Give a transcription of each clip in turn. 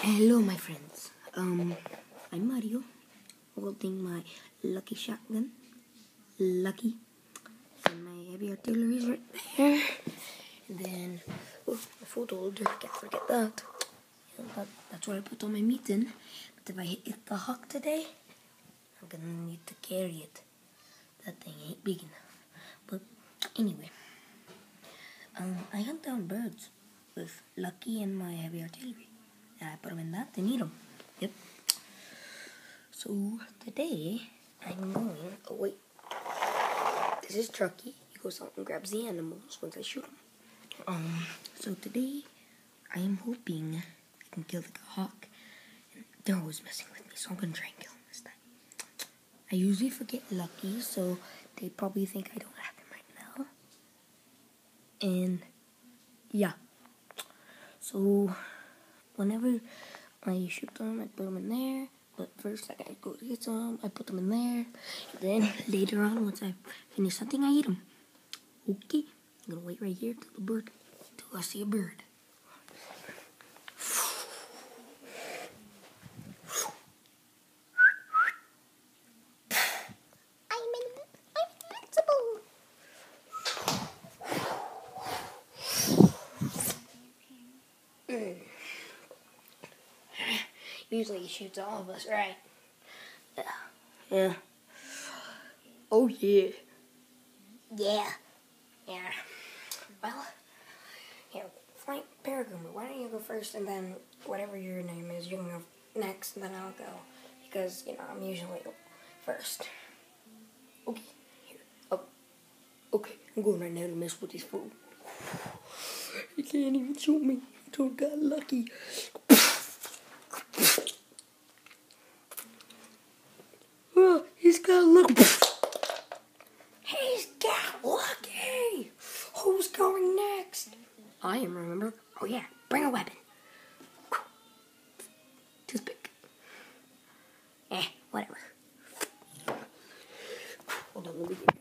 Hello, my friends. I'm Mario, holding my lucky shotgun, lucky, and my heavy artillery is right there. And then, my photo holder, can't forget that. That's where I put all my meat in. But if I hit the hawk today, I'm gonna need to carry it. That thing ain't big enough. But anyway, I hunt down birds with lucky and my heavy artillery. And I put them in that and eat them. Yep. So today I'm going. Oh wait, this is Trucky. He goes out and grabs the animals once I shoot them. So today I am hoping I can kill the hawk. And they're always messing with me, so I'm gonna try and kill them this time. I usually forget lucky, so they probably think I don't have them right now. And yeah. So whenever I shoot them, I put them in there. But first, I gotta go get some. I put them in there. And then later on, once I finish something, I eat them. Okay, I'm gonna wait right here till I see a bird. I'm invincible. Usually he shoots all of us, right? Yeah. Oh, yeah. Yeah. Yeah. Well, here, Frank Peregrine, why don't you go first, and then whatever your name is, you can go next, and then I'll go. Because, I'm usually first. Okay, here. Oh. Okay, I'm going right now to mess with this fool. He can't even shoot me. He don't got lucky. Oh, he's got lucky. He's got lucky. Who's going next? I am, remember? Oh yeah, bring a weapon. Toothpick. Whatever. Hold on, let me get it.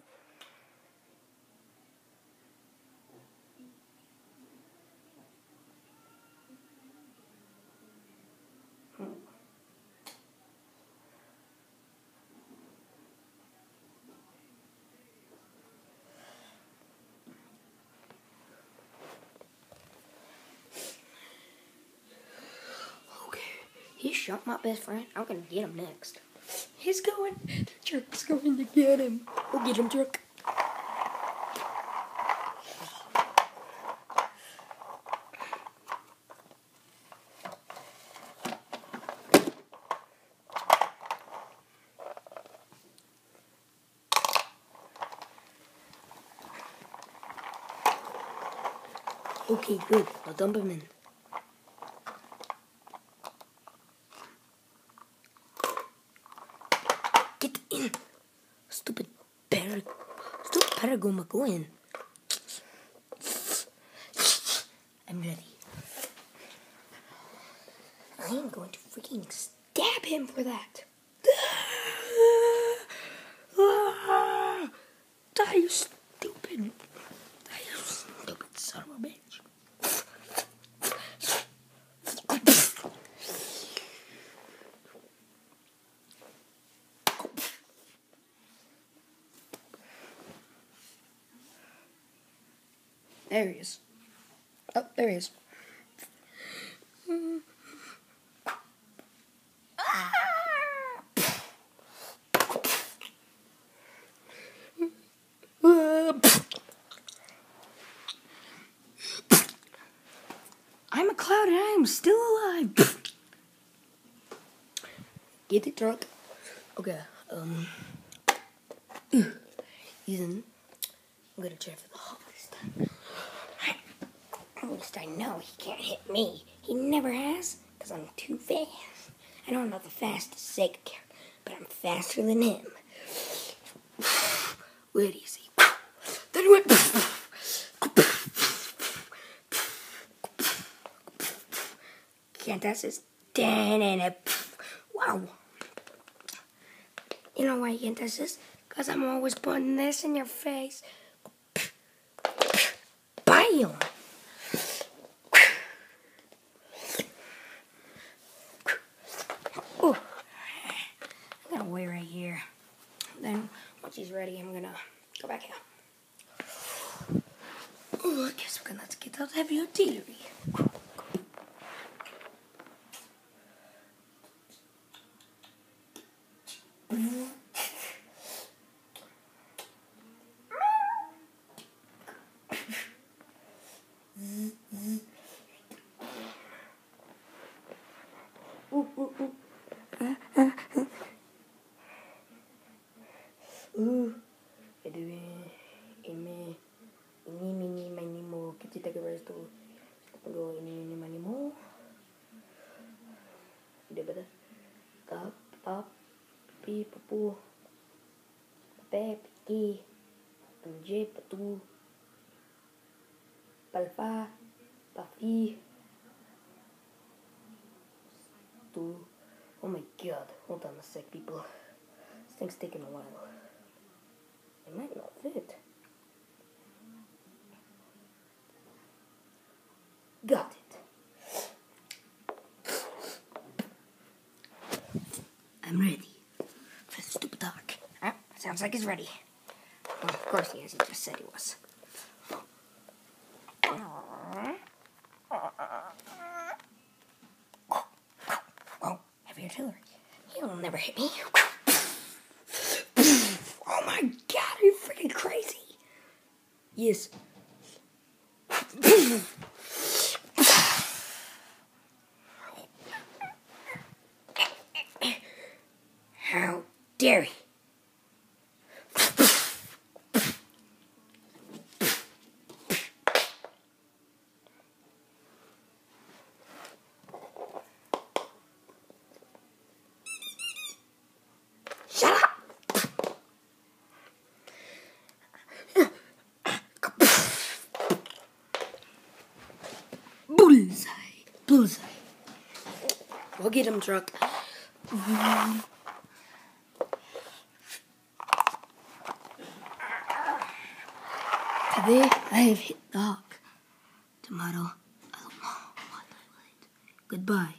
He shot my best friend. I'm gonna get him next. He's going. The jerk's going to get him. We'll get him, jerk. Okay, good. I'll dump him in. Get in! Stupid Peregrine, go in. I'm ready. I'm going to freaking stab him for that. Die, you stupid. Die, you stupid son of a bitch. There he is. Oh, there he is. I'm a cloud and I am still alive. Get it, drunk? Okay, Ethan, I'm gonna try for the hawk this time. At least I know he can't hit me. He never has, because I'm too fast. I know I'm not the fastest Sega character, but I'm faster than him. Where do you see? Then he went. Can't touch this. Wow. You know why you can't touch this? Because I'm always putting this in your face. Bam! she's ready, I'm gonna go back out. Oh, I guess we're gonna have to get out heavy artillery. Ini mini mo kita take resto. Go ini mini mo. Dia betul. Tap pi papu. Pepki. Anje patu. Palpa. Papi. Oh my god, hold on a sec, people. This thing's taking a while. It might not fit. Got it. I'm ready for the stupid dog. Sounds like he's ready. Well, of course he is, he just said he was. Oh, heavy artillery. He'll never hit me. Oh my god, are you freaking crazy? Yes. How dare he? Shut up! Bullseye. We'll get him, truck. Today I have hit dog. Tomorrow I don't know what I will hit. Goodbye.